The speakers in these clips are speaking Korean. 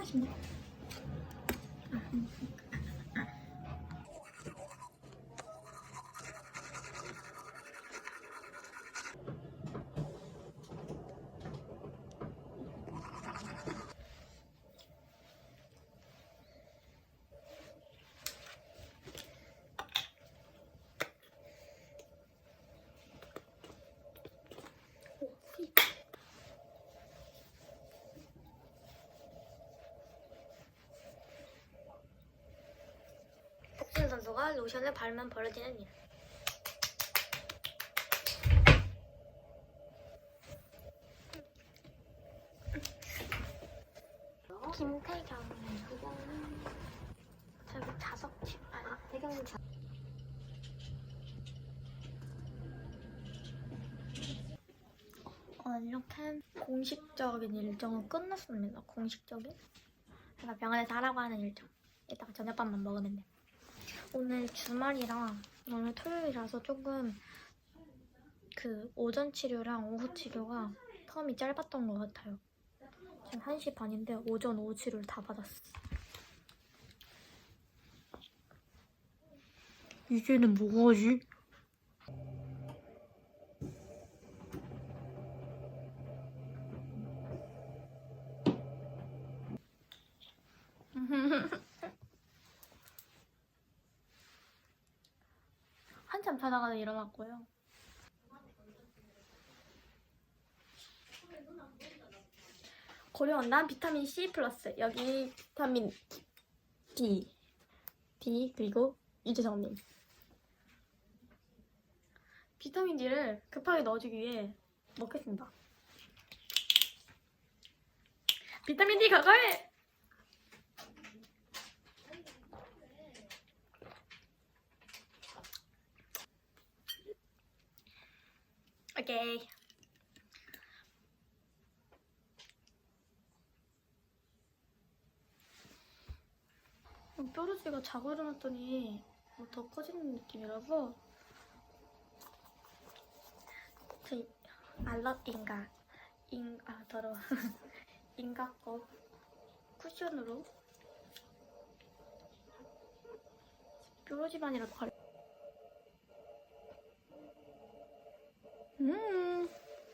맛있네. 복진 선수가 로션을 바르면 벌어지는 일. 김태경 저기 자석집 태경이 이렇게 공식적인 일정은 끝났습니다. 공식적인 제가 병원에서 하라고 하는 일정. 이따가 저녁밥만 먹으면 돼. 오늘 주말이라 오늘 토요일이라서 조금 그 오전 치료랑 오후 치료가 텀이 짧았던 것 같아요. 지금 1시 반인데 오전 오후 치료를 다 받았어. 이제는 뭐하지? 한참 자다가 일어났고요. 고려원단 비타민 C 플러스 여기 비타민 D 그리고 유재성님 비타민 D를 급하게 넣어주기 위해 먹겠습니다. 비타민 D 가까이! 오케이. 뾰루지가 자고 일어났더니 더 커지는 느낌이라서 제 알럽인가 더러워 인가거 쿠션으로 뾰루지만이라도 가려.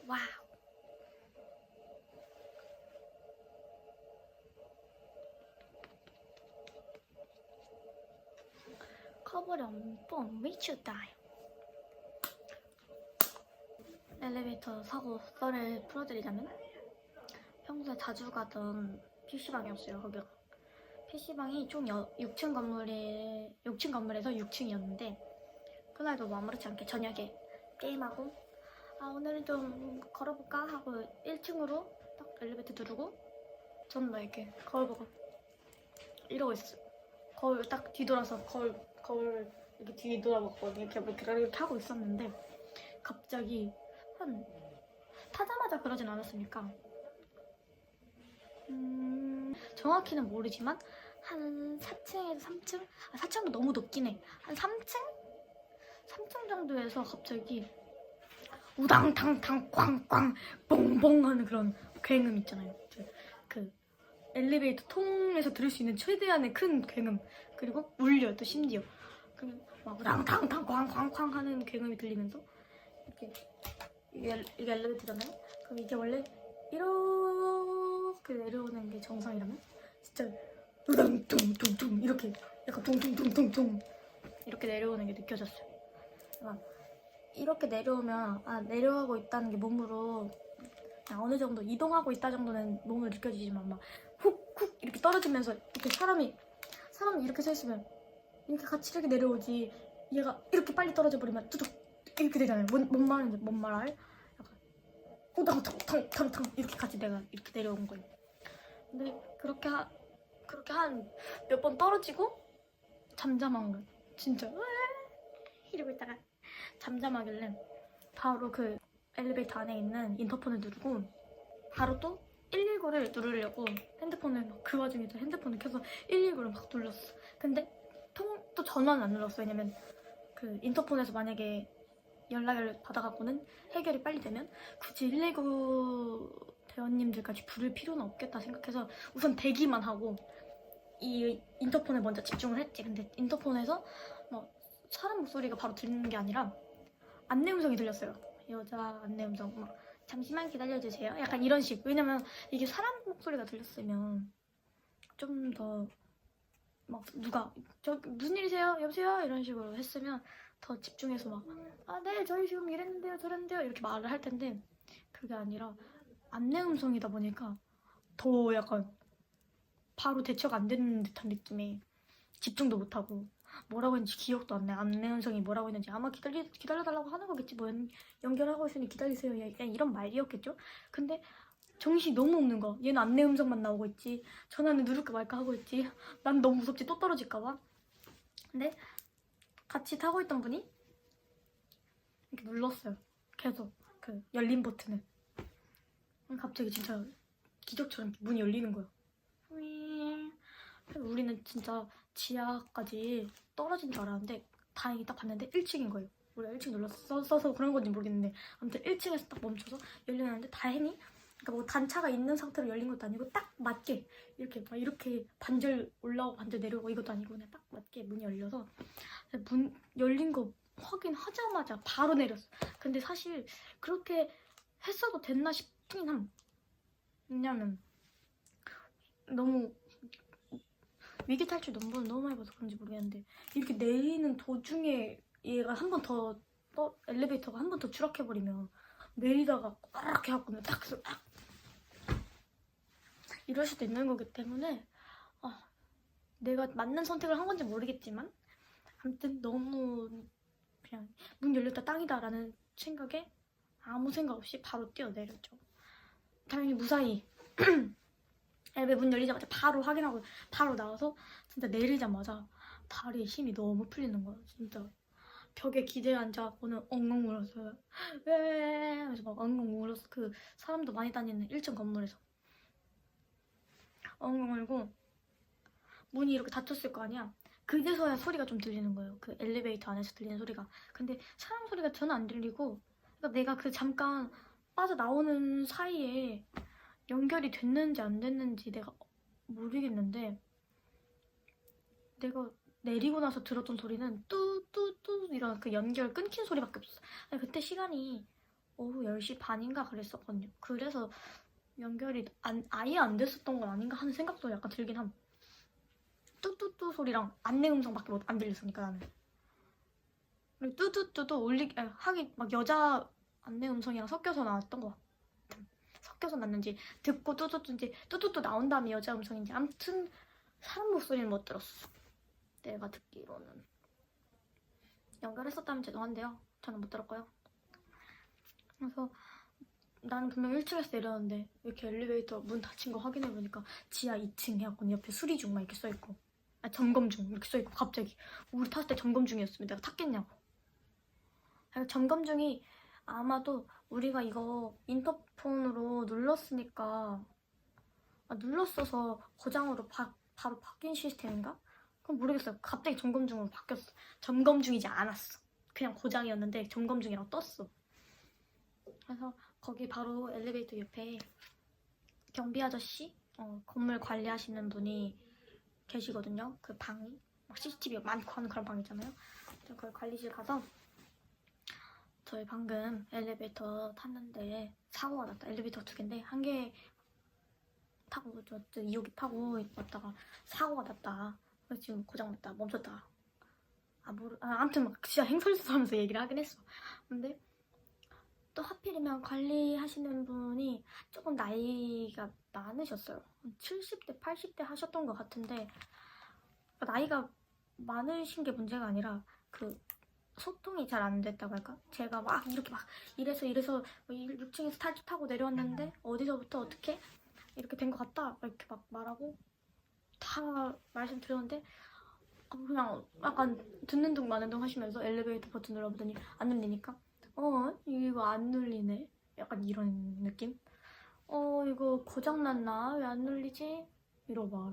와우. 커버력 뽕 미쳤다. 엘리베이터 사고 썰을 풀어드리자면 평소에 자주 가던 PC방이었어요. 거기가 PC방이 총 6층 건물에서 6층이었는데 그날도 아무렇지 않게 저녁에 게임하고 오늘은 좀 걸어볼까 하고 1층으로 딱 엘리베이터 누르고 저는 막 이렇게 거울 보고 이러고 있어요. 거울 딱 뒤돌아서 거울 이렇게 뒤돌아보고 이렇게 하고 있었는데 갑자기 타자마자 그러진 않았으니까 정확히는 모르지만 한 4층에서 3층? 4층도 너무 높긴 해. 한 3층? 3층 정도에서 갑자기 우당탕탕 꽝꽝 뻥뻥 하는 그런 굉음 있잖아요. 그 엘리베이터 통에서 들을 수 있는 최대한의 큰 굉음. 그리고 울려요 또 심지어. 그러면 막 우당탕탕 꽝꽝꽝 하는 굉음이 들리면서 이게 엘리베이터잖아요. 그럼 이게 원래 이렇게 내려오는 게 정상이라면 진짜 우당퉁퉁퉁 이렇게 약간 퉁퉁퉁퉁퉁 이렇게 내려오는 게 느껴졌어요. 이렇게 내려오면 내려가고 있다는 게 몸으로 어느 정도 이동하고 있다 정도는 몸으로 느껴지지만 막 훅훅 이렇게 떨어지면서 이렇게 사람이 이렇게 서 있으면 이렇게 같이 이렇게 내려오지 얘가 이렇게 빨리 떨어져 버리면 뚜둑 이렇게 되잖아요. 뭔 말인지 뭔 말? 약간 우당탕탕탕탕 이렇게 같이 내가 이렇게 내려온 거예요. 근데 그렇게 한 몇 번 떨어지고 잠잠한 거예요. 진짜 이러고 있다가 잠잠하길래 바로 그 엘리베이터 안에 있는 인터폰을 누르고 바로 또 119를 누르려고 핸드폰을 그 와중에 또 핸드폰을 켜서 119를 막 눌렀어. 근데 또 전화는 안 눌렀어. 왜냐면 그 인터폰에서 만약에 연락을 받아갖고는 해결이 빨리 되면 굳이 119 대원님들까지 부를 필요는 없겠다 생각해서 우선 대기만 하고 이 인터폰에 먼저 집중을 했지. 근데 인터폰에서 뭐 사람 목소리가 바로 들리는 게 아니라 안내 음성이 들렸어요. 여자 안내 음성 막 잠시만 기다려주세요. 약간 이런 식. 왜냐면 이게 사람 목소리가 들렸으면 좀 더 막 누가 저 무슨 일이세요? 여보세요? 이런 식으로 했으면 더 집중해서 막 아, 네 저희 지금 이랬는데요 저랬는데요 이렇게 말을 할 텐데 그게 아니라 안내 음성이다 보니까 더 약간 바로 대처가 안 되는 듯한 느낌에 집중도 못하고 뭐라고 했는지 기억도 안 나. 안내 음성이 뭐라고 했는지 아마 기다려달라고 하는 거겠지. 뭐 연결하고 있으니 기다리세요. 약간 이런 말이었겠죠. 근데 정신이 너무 없는 거. 얘는 안내 음성만 나오고 있지. 전화는 누를까 말까 하고 있지. 난 너무 무섭지. 또 떨어질까 봐. 근데 같이 타고 있던 분이 이렇게 눌렀어요. 계속 그 열린 버튼을. 갑자기 진짜 기적처럼 문이 열리는 거야. 그래서 우리는 진짜 지하까지 떨어진 줄 알았는데 다행히 딱 봤는데 1층인 거예요. 우리가 1층 눌렀어서 그런 건지 모르겠는데 아무튼 1층에서 딱 멈춰서 열리는데 다행히 그러니까 뭐 단차가 있는 상태로 열린 것도 아니고 딱 맞게 이렇게 막 이렇게 반절 올라오고 반절 내려오고 이것도 아니고 그냥 딱 맞게 문이 열려서 문 열린 거 확인하자마자 바로 내렸어. 근데 사실 그렇게 했어도 됐나 싶긴 함. 왜냐면 너무 위기 탈출 너무 많이 봐서 그런지 모르겠는데 이렇게 내리는 도중에 얘가 한 번 더 엘리베이터가 한 번 더 추락해버리면 내리다가 꽉 해갖고 딱 이럴 수도 있는 거기 때문에 내가 맞는 선택을 한 건지 모르겠지만 아무튼 너무 그냥 문 열렸다 땅이다 라는 생각에 아무 생각 없이 바로 뛰어내렸죠. 당연히 무사히 엘베 문 열리자마자 바로 확인하고 바로 나와서 진짜 내리자마자 다리에 힘이 너무 풀리는 거야. 진짜 벽에 기대 앉아갖고는 엉엉 울었어요. 왜? 하면서 막 엉엉 울었어. 그 사람도 많이 다니는 1층 건물에서 엉엉 울고 문이 이렇게 닫혔을 거 아니야. 그제서야 소리가 좀 들리는 거예요. 그 엘리베이터 안에서 들리는 소리가. 근데 사람 소리가 전혀 안 들리고 그러니까 내가 그 잠깐 빠져나오는 사이에 연결이 됐는지 안 됐는지 내가 모르겠는데 내가 내리고 나서 들었던 소리는 뚜뚜뚜 이런 그 연결 끊긴 소리밖에 없었어. 그때 시간이 오후 10시 반인가 그랬었거든요. 그래서 연결이 아예 안 됐었던 건 아닌가 하는 생각도 약간 들긴 함. 뚜뚜뚜 소리랑 안내 음성밖에 안 들렸으니까 나는. 그리고 뚜뚜뚜도 하긴 막 여자 안내 음성이랑 섞여서 나왔던 거 같아. 섞여서 났는지 듣고 뚜뚜뚜인지 뚜뚜뚜 나온 다음에 여자 음성인지 아무튼 사람 목소리는 못 들었어. 내가 듣기로는. 연결했었다면 죄송한데요. 저는 못 들었고요. 그래서 나는 분명 1층에서 내렸는데 이렇게 엘리베이터 문 닫힌 거 확인해보니까 지하 2층 해갖고 옆에 수리 중 막 이렇게 써있고 점검 중 이렇게 써있고 갑자기 우리 탔을 때 점검 중이었으면 내가 탔겠냐고. 점검 중이 아마도 우리가 이거 인터폰으로 눌렀으니까 눌렀어서 고장으로 바로 바뀐 시스템인가? 그건 모르겠어요. 갑자기 점검 중으로 바뀌었어. 점검 중이지 않았어. 그냥 고장이었는데 점검 중이라고 떴어. 그래서 거기 바로 엘리베이터 옆에 경비 아저씨 건물 관리하시는 분이 계시거든요. 그 방이 막 CCTV가 많고 하는 그런 방 있잖아요. 거기 관리실 가서 저희 방금 엘리베이터 탔는데 사고가 났다. 엘리베이터 2개인데 한 개 타고 저 2호기 타고 왔다가 사고가 났다. 그래서 지금 고장났다. 멈췄다. 아무튼 막 진짜 행설수설하면서 얘기를 하긴 했어. 근데 또 하필이면 관리하시는 분이 조금 나이가 많으셨어요. 70대, 80대 하셨던 것 같은데 나이가 많으신 게 문제가 아니라 그 소통이 잘 안 됐다고 할까? 제가 막 이렇게 막 이래서 6층에서 타고 내려왔는데 어디서부터 어떻게 이렇게 된 것 같다 이렇게 막 말하고 다 말씀드렸는데 그냥 약간 듣는 둥 마는 둥 하시면서 엘리베이터 버튼 눌러보더니 안 눌리니까 이거 안 눌리네 약간 이런 느낌? 이거 고장났나? 왜 안 눌리지? 이러고 막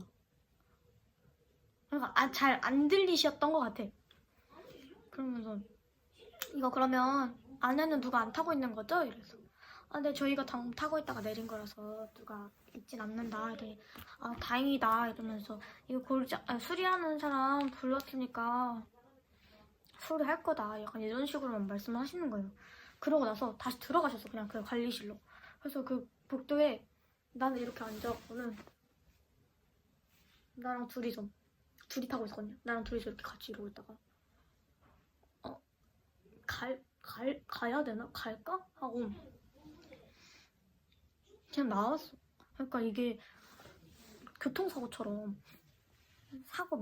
그러니까 잘 안 들리셨던 것 같아. 그러면서 이거 그러면 안에는 누가 안 타고 있는 거죠? 이래서 근데 저희가 타고 있다가 내린 거라서 누가 있진 않는다. 이래. 다행이다. 이러면서 이거 수리하는 사람 불렀으니까 수리할 거다. 약간 이런 식으로만 말씀하시는 거예요. 그러고 나서 다시 들어가셨어. 그냥 그 관리실로. 그래서 그 복도에 나는 이렇게 앉아갖고는 나랑 둘이 타고 있었거든요. 나랑 둘이서 이렇게 같이 이러고 있다가 가야 되나? 갈까? 하고 그냥 나왔어. 그러니까 이게 교통사고처럼 사고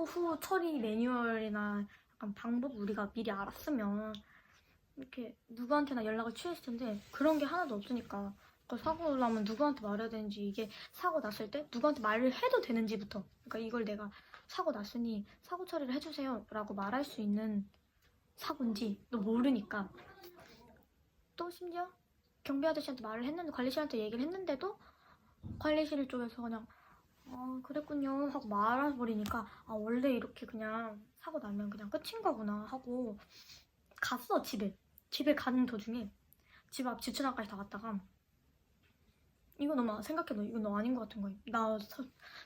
후 처리 매뉴얼이나 약간 방법 우리가 미리 알았으면 이렇게 누구한테나 연락을 취했을 텐데 그런 게 하나도 없으니까 그러니까 사고 나면 누구한테 말해야 되는지 이게 사고 났을 때 누구한테 말을 해도 되는지부터 그러니까 이걸 내가 사고 났으니 사고 처리를 해주세요 라고 말할 수 있는 사고인지 또 모르니까 또 심지어 경비 아저씨한테 말을 했는데 관리실한테 얘기를 했는데도 관리실 쪽에서 그냥 그랬군요 하고 말아버리니까 원래 이렇게 그냥 사고 나면 그냥 끝인 거구나 하고 갔어. 집에 가는 도중에 집 앞 주차장까지 다 갔다가 이거 너무 생각해봐. 이거 너 아닌 것 같은 거야. 나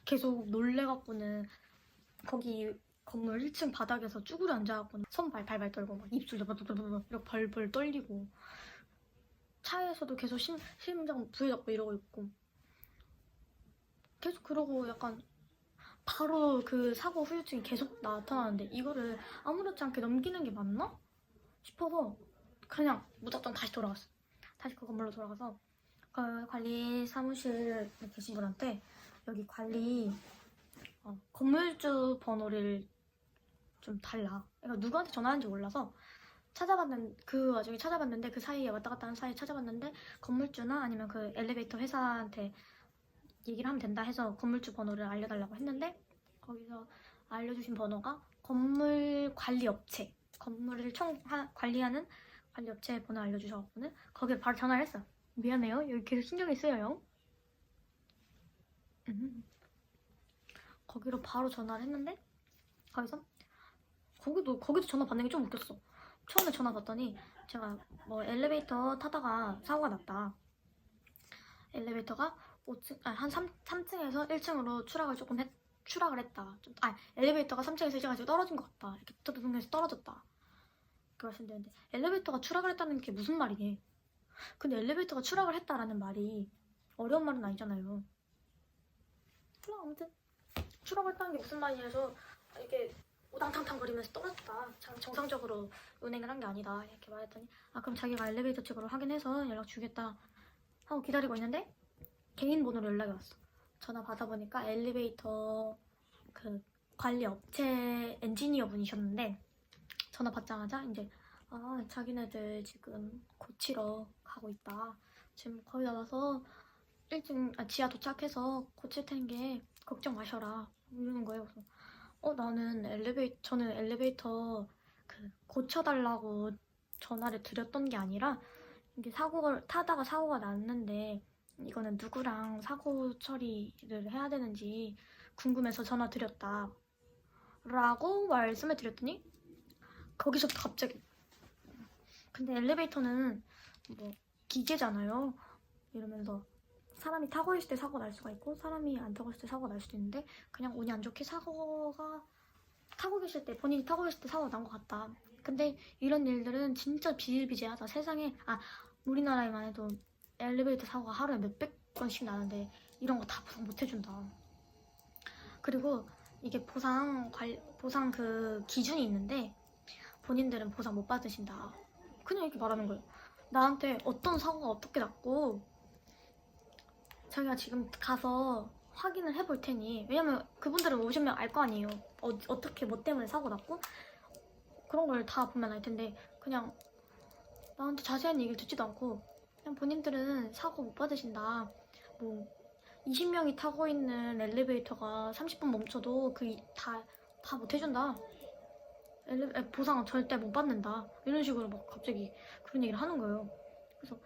계속 놀래갖고는 거기 건물 1층 바닥에서 쭈그려 앉아갖고 손 발발 떨고 막 입술 이렇게 벌벌 떨리고 차에서도 계속 심장 부여잡고 이러고 있고 계속 그러고 약간 바로 그 사고 후유증이 계속 나타나는데 이거를 아무렇지 않게 넘기는 게 맞나? 싶어서 그냥 무작정 다시 돌아갔어. 다시 그 건물로 돌아가서 그 관리 사무실에 계신 분한테 여기 관리 건물주 번호를 좀 달라. 그러니까 누구한테 전화하는지 몰라서 그 와중에 찾아봤는데 그 사이에 왔다 갔다 하는 사이에 찾아봤는데 건물주나 아니면 그 엘리베이터 회사한테 얘기를 하면 된다 해서 건물주 번호를 알려달라고 했는데 거기서 알려주신 번호가 건물 관리 업체 건물을 관리하는 관리 업체 번호 알려주셔서 거기에 바로 전화를 했어요. 미안해요. 여기 계속 신경이 쓰여요. 거기로 바로 전화를 했는데 거기도 전화 받는 게 좀 웃겼어. 처음에 전화 받더니 제가 뭐 엘리베이터 타다가 사고가 났다. 엘리베이터가 5층, 한 3층에서 1층으로 추락을 했다. 엘리베이터가 3층에서 1층까지 떨어진 것 같다. 이렇게 두둥해서 떨어졌다. 그렇게 말씀드렸는데 엘리베이터가 추락을 했다는 게 무슨 말이니? 근데 엘리베이터가 추락을 했다라는 말이 어려운 말은 아니잖아요. 아무튼 추락을 했다는 게 무슨 말이냐 해서 이게 우당탕탕 거리면서 떨어졌다. 정상적으로 운행을 한 게 아니다. 이렇게 말했더니 그럼 자기가 엘리베이터 측으로 확인해서 연락 주겠다 하고 기다리고 있는데 개인 번호로 연락이 왔어. 전화 받아보니까 엘리베이터 그 관리 업체 엔지니어 분이셨는데 전화 받자마자 이제 자기네들 지금 고치러 가고 있다. 지금 거의 다 와서 1층 지하 도착해서 고칠 텐게 걱정 마셔라 이러는 거예요. 그래서 저는 엘리베이터 고쳐달라고 전화를 드렸던 게 아니라 이게 사고를 타다가 사고가 났는데 이거는 누구랑 사고 처리를 해야 되는지 궁금해서 전화 드렸다 라고 말씀을 드렸더니 거기서부터 갑자기 근데 엘리베이터는 뭐 기계잖아요 이러면서 사람이 타고 있을 때 사고 날 수가 있고 사람이 안 타고 있을 때 사고가 날 수도 있는데 그냥 운이 안 좋게 본인이 타고 계실 때 사고가 난 것 같다. 근데 이런 일들은 진짜 비일비재하다. 세상에 우리나라에만 해도 엘리베이터 사고가 하루에 몇백 건씩 나는데 이런 거 다 보상 못 해준다. 그리고 이게 보상 그 기준이 있는데 본인들은 보상 못 받으신다. 그냥 이렇게 말하는 거예요. 나한테 어떤 사고가 어떻게 났고 자기가 지금 가서 확인을 해볼 테니 왜냐면 그분들은 오시면 알 거 아니에요. 어떻게 뭐 때문에 사고 났고 그런 걸 다 보면 알 텐데 그냥 나한테 자세한 얘기를 듣지도 않고 그냥 본인들은 사고 못 받으신다. 뭐 20명이 타고 있는 엘리베이터가 30분 멈춰도 다 못 해준다. 보상 절대 못 받는다. 이런 식으로 막 갑자기 그런 얘기를 하는 거예요. 그래서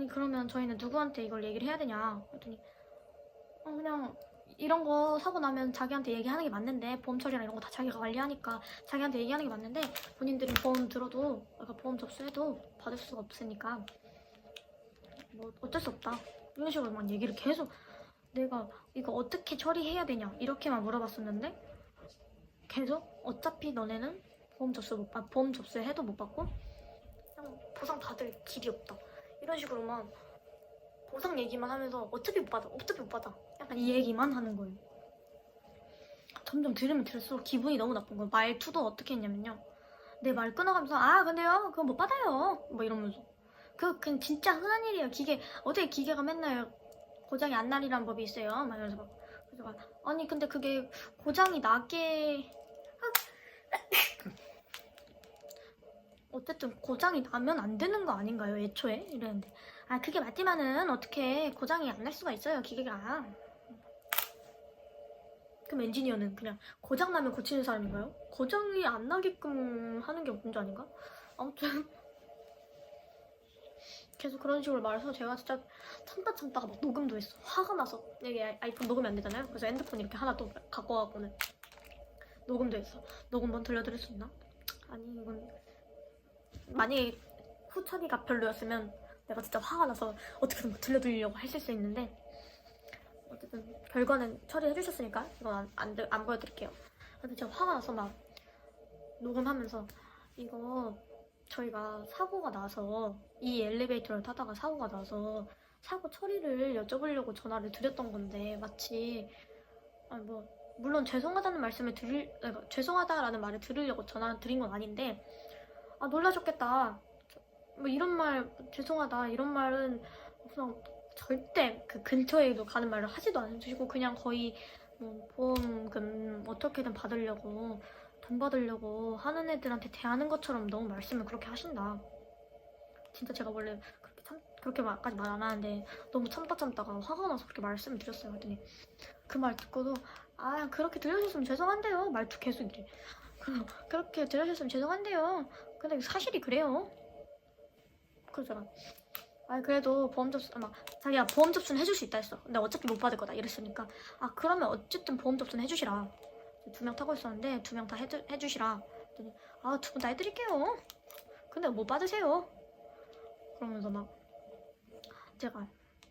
그러면 저희는 누구한테 이걸 얘기를 해야 되냐 그랬더니 그냥 이런 거 사고 나면 자기한테 얘기하는 게 맞는데 보험 처리랑 이런 거 다 자기가 관리하니까 자기한테 얘기하는 게 맞는데 본인들이 보험 접수해도 받을 수가 없으니까 뭐 어쩔 수 없다 이런 식으로 막 얘기를 계속 내가 이거 어떻게 처리해야 되냐 이렇게만 물어봤었는데 계속 어차피 너네는 보험 접수해도 못 받고 그냥 보상 받을 길이 없다 이런 식으로만 보상 얘기만 하면서 어차피 못 받아 약간 이 얘기만 하는 거예요. 점점 들으면 들을수록 기분이 너무 나쁜 거예요. 말투도 어떻게 했냐면요, 내 말 끊어가면서 아 근데요 그거 못 받아요 뭐 이러면서 그냥 진짜 흔한 일이에요. 어떻게 기계가 맨날 고장이 안 날이란 법이 있어요 막 이러면서 막 그래서 막 아니 근데 그게 고장이 나게 어쨌든 고장이 나면 안 되는 거 아닌가요 애초에 이랬는데 아 그게 맞지만은 어떻게 고장이 안 날 수가 있어요 기계가. 그럼 엔지니어는 그냥 고장 나면 고치는 사람인가요? 고장이 안 나게끔 하는 게 문제 아닌가? 아무튼 계속 그런 식으로 말해서 제가 진짜 참다가 막 녹음도 했어. 화가 나서. 이게 아이폰 녹음이 안 되잖아요. 그래서 핸드폰 이렇게 하나 또 갖고 와갖고는 녹음도 했어. 녹음 한번 들려드릴 수 있나? 아니 이건 만약에 후처리가 별로였으면 내가 진짜 화가 나서 어떻게든 들려드리려고 했을 수 있는데 어쨌든 결과는 처리해주셨으니까 이건 안 보여드릴게요. 근데 제가 화가 나서 막 녹음하면서 이거 저희가 사고가 나서 이 엘리베이터를 타다가 사고가 나서 사고 처리를 여쭤보려고 전화를 드렸던 건데 마치 아니 뭐 물론 죄송하다는 죄송하다라는 말을 들으려고 전화를 드린 건 아닌데 아 놀라셨겠다 뭐 이런 말 죄송하다 이런 말은 그냥 절대 그 근처에도 가는 말을 하지도 않으시고 그냥 거의 뭐 보험금 어떻게든 받으려고 돈 받으려고 하는 애들한테 대하는 것처럼 너무 말씀을 그렇게 하신다. 진짜 제가 원래 그렇게까지 말 안 하는데 너무 참다가 화가 나서 그렇게 말씀을 드렸어요. 그랬더니 그 말 듣고도 아 그렇게 들으셨으면 죄송한데요 말투 계속 이래. 그렇게 들으셨으면 죄송한데요 근데 사실이 그래요. 그러잖아. 아 그래도 자기야 보험 접수는 해줄 수 있다 했어. 근데 어차피 못 받을 거다 이랬으니까 아 그러면 어쨌든 보험 접수는 해주시라. 2명 타고 있었는데 2명 다 해주시라. 그랬더니 아 2분 다 해드릴게요. 근데 못 받으세요. 그러면서 막 제가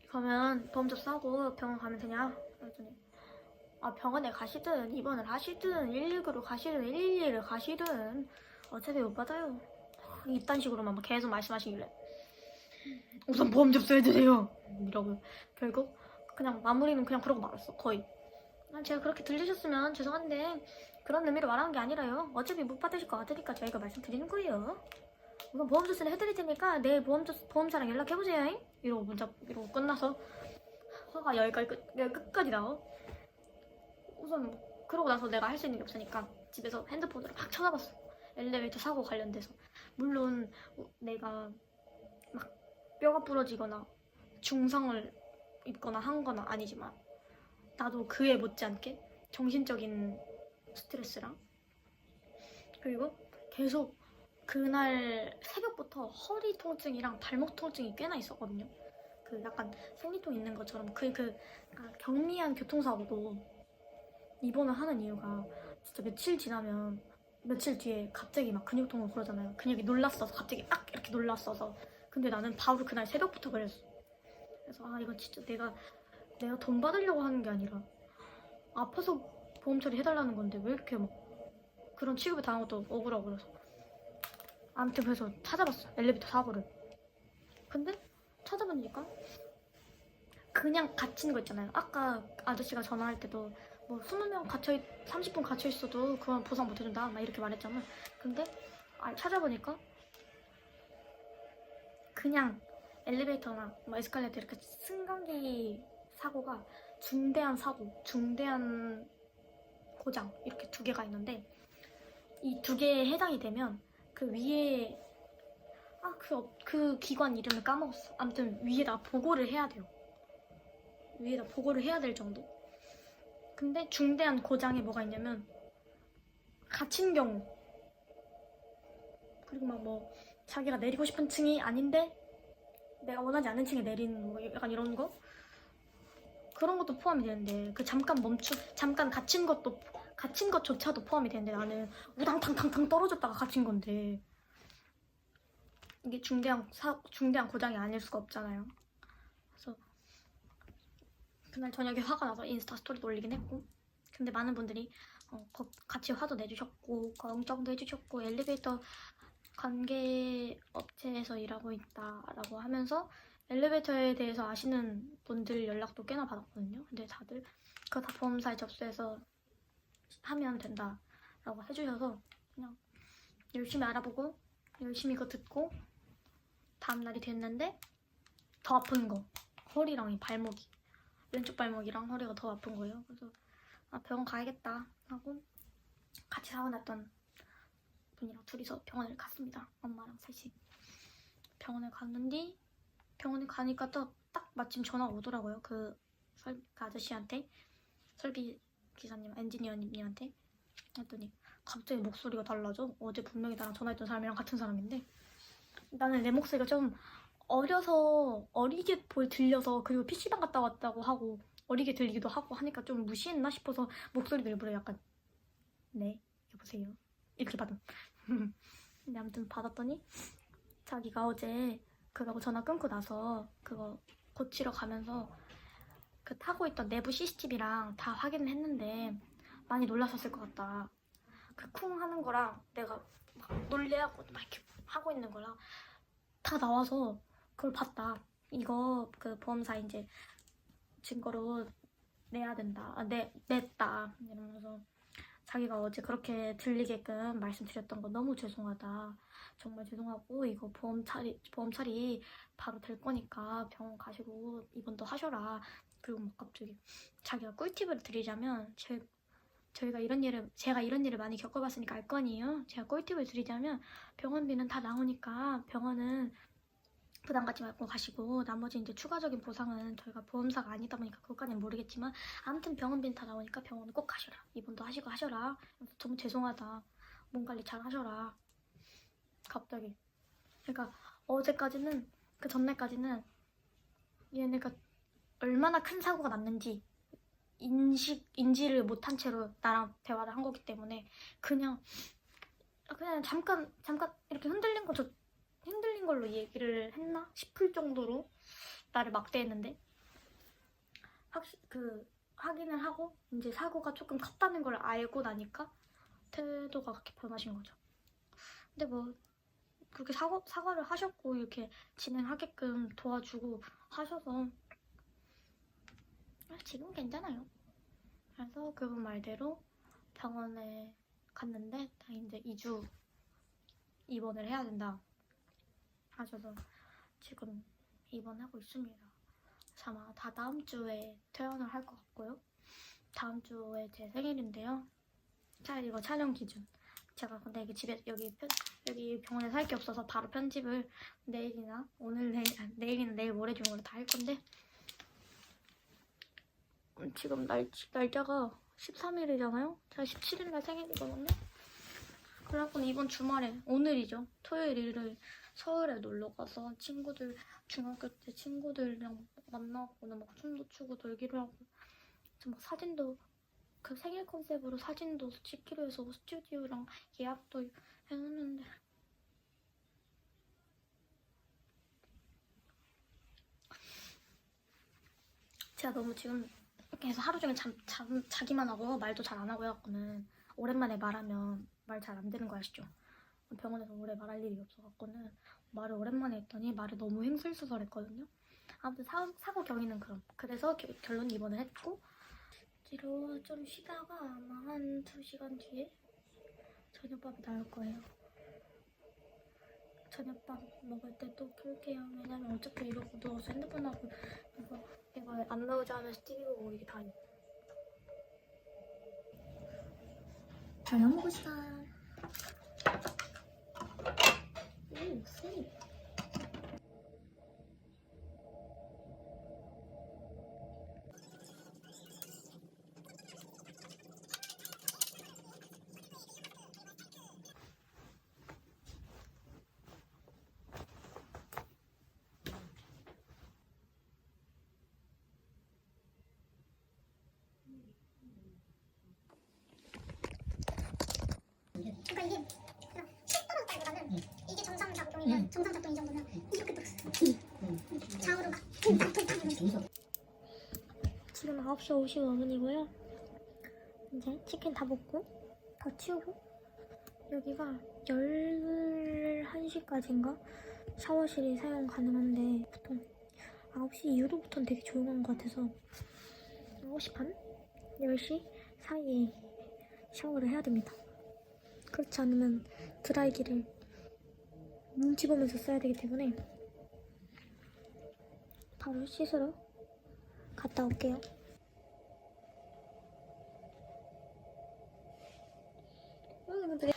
그러면 보험 접수하고 병원 가면 되냐? 그랬더니 아 병원에 가시든 입원을 하시든 119로 가시든 112를 가시든 어차피 못 받아요. 이딴 식으로만 계속 말씀하시길래 우선 보험 접수해주세요 이러고 결국 그냥 마무리는 그냥 그러고 말았어. 거의 제가 그렇게 들리셨으면 죄송한데 그런 의미로 말하는 게 아니라요 어차피 못 받으실 것 같으니까 저희가 말씀드리는 거예요. 우선 보험 접수는 해드릴 테니까 내일 보험사랑 연락해보세요 이러고 이러고 끝나서 화가 끝까지 나와. 우선 그러고 나서 내가 할 수 있는 게 없으니까 집에서 핸드폰으로 막 찾아봤어. 엘리베이터 사고 관련돼서. 물론 내가 막 뼈가 부러지거나 중상을 입거나 한 건 아니지만 나도 그에 못지않게 정신적인 스트레스랑 그리고 계속 그날 새벽부터 허리 통증이랑 발목 통증이 꽤나 있었거든요. 그 약간 생리통 있는 것처럼 경미한 교통사고도 입원을 하는 이유가 진짜 며칠 뒤에 갑자기 막 근육통을 그러잖아요. 근육이 놀랐어서 갑자기 딱 이렇게 놀랐어서. 근데 나는 바로 그날 새벽부터 그랬어. 그래서 아 이건 진짜 내가 돈 받으려고 하는 게 아니라 아파서 보험 처리해달라는 건데 왜 이렇게 막 그런 취급을 당한 것도 억울하고 그래서 아무튼 그래서 찾아봤어 엘리베이터 사고를. 근데 찾아보니까 그냥 갇힌 거 있잖아요. 아까 아저씨가 전화할 때도 뭐 20명 30분 갇혀있어도 그건 보상 못해준다 막 이렇게 말했잖아. 근데 찾아보니까 그냥 엘리베이터나 뭐 에스컬레이터 이렇게 승강기 사고가 중대한 고장 이렇게 2개가 있는데 이 2개에 해당이 되면 그 위에 그 기관 이름을 까먹었어. 아무튼 위에다 보고를 해야 돼요. 위에다 보고를 해야 될 정도. 근데 중대한 고장에 뭐가 있냐면 갇힌 경우 그리고 막 뭐 자기가 내리고 싶은 층이 아닌데 내가 원하지 않는 층에 내리는 뭐 약간 이런 거 그런 것도 포함이 되는데 그 잠깐 갇힌 것조차도 포함이 되는데 나는 우당탕탕탕 떨어졌다가 갇힌 건데 이게 중대한 고장이 아닐 수가 없잖아요. 그날 저녁에 화가 나서 인스타 스토리도 올리긴 했고, 근데 많은 분들이 같이 화도 내주셨고 걱정도 해주셨고 엘리베이터 관계 업체에서 일하고 있다라고 하면서 엘리베이터에 대해서 아시는 분들 연락도 꽤나 받았거든요. 근데 다들 그거 다 보험사에 접수해서 하면 된다라고 해주셔서 그냥 열심히 알아보고 열심히 이거 듣고 다음날이 됐는데 더 아픈 거, 허리랑 이 발목이, 왼쪽 발목이랑 허리가 더 아픈 거예요. 그래서 병원 가야겠다 하고 같이 사원했던 분이랑 둘이서 병원을 갔습니다. 엄마랑 셋이 병원에 갔는데 병원에 가니까 또 딱 마침 전화가 오더라고요. 그 아저씨한테, 설비 기사님, 엔지니어님한테 했더니 갑자기 목소리가 달라져. 어제 분명히 나랑 전화했던 사람이랑 같은 사람인데 나는 내 목소리가 좀 어리게 들려서, 그리고 PC방 갔다 왔다고 하고 어리게 들리기도 하고 하니까 좀 무시했나 싶어서 목소리도 일부러 약간 네 여보세요 이렇게 받은. 근데 아무튼 받았더니 자기가 어제 그거 전화 끊고 나서 그거 고치러 가면서 그 타고 있던 내부 CCTV랑 다 확인을 했는데 많이 놀라셨을 것 같다. 그 쿵 하는 거랑 내가 막 놀래하고 막 이렇게 하고 있는 거랑 다 나와서 그걸 봤다. 이거 그 보험사 이제 증거로 내야 된다. 냈다. 이러면서 자기가 어제 그렇게 들리게끔 말씀드렸던 거 너무 죄송하다. 정말 죄송하고 이거 보험 처리 바로 될 거니까 병원 가시고 입원도 하셔라. 그리고 막 갑자기 자기가 꿀팁을 드리자면 제가 이런 일을 많이 겪어봤으니까 알 거 아니에요. 제가 꿀팁을 드리자면 병원비는 다 나오니까 병원은 부담 갖지 말고 가시고 나머지 이제 추가적인 보상은 저희가 보험사가 아니다 보니까 그것까지는 모르겠지만 아무튼 병원비는 다 나오니까 병원 꼭 가셔라. 입원도 하시고 하셔라. 너무 죄송하다. 몸 관리 잘 하셔라. 갑자기. 그러니까 어제까지는, 그 전날까지는 얘네가 얼마나 큰 사고가 났는지 인지를 못한 채로 나랑 대화를 한 거기 때문에 그냥 잠깐 이렇게 흔들린 걸로 얘기를 했나 싶을 정도로 나를 막대했는데 확인을 하고 이제 사고가 조금 컸다는 걸 알고 나니까 태도가 그렇게 변하신 거죠. 근데 뭐 그렇게 사과를 하셨고 이렇게 진행하게끔 도와주고 하셔서 지금 괜찮아요. 그래서 그분 말대로 병원에 갔는데 다 이제 2주 입원을 해야 된다 하셔서 지금 입원하고 있습니다. 아마 다 다음 주에 퇴원을 할 것 같고요. 다음 주에 제 생일인데요. 이거 촬영 기준. 제가 근데 이게 집에 여기 병원에 살 게 없어서 바로 편집을 내일이나 내일이나 내일 모레 중으로 다 할 건데 지금 날짜가 13일이잖아요. 제가 17일날 생일이거든요. 그래갖고 이번 주말에 오늘이죠. 토요일 일요일 서울에 놀러가서 중학교 때 친구들이랑 만나고는 막 춤도 추고 놀기로 하고 막 사진도 그 생일 컨셉으로 사진도 찍기로 해서 스튜디오랑 예약도 해놨는데 제가 너무 지금 이렇게 해서 하루 종일 자기만 하고 말도 잘 안 하고 해갖고는 오랜만에 말하면 말 잘 안 되는 거 아시죠? 병원에서 오래 말할 일이 없어갖고는 말을 오랜만에 했더니 말을 너무 횡설수설했거든요. 아무튼 사고 경위는 그래서 결론 입원을 했고 뒤로 좀 쉬다가 아마 한 2시간 뒤에 저녁밥이 나올 거예요. 저녁밥 먹을 때 또 켤게요. 왜냐면 어차피 이러고 누워서 핸드폰하고 이거 안 나오자면 TV 보고 이게 다예요. 저녁 먹을 시간. 오, 스윗. 그러니까 이게 그냥 10도만 달보다는 이게 정상 작동이면 정상 작동 이 정도면 이렇게 떴어. 좌우로 막 퉁탕 하면서. 집에 9시 55분이고요. 이제 치킨 다 먹고 다 치우고 여기가 11시까지인가 샤워실이 사용 가능한데 보통 9시 이후로부터는 되게 조용한 것 같아서 9시 반? 10시 사이에 샤워를 해야 됩니다. 그렇지 않으면 드라이기를 눈치 보면서 써야 되기 때문에 바로 씻으러 갔다 올게요. 근데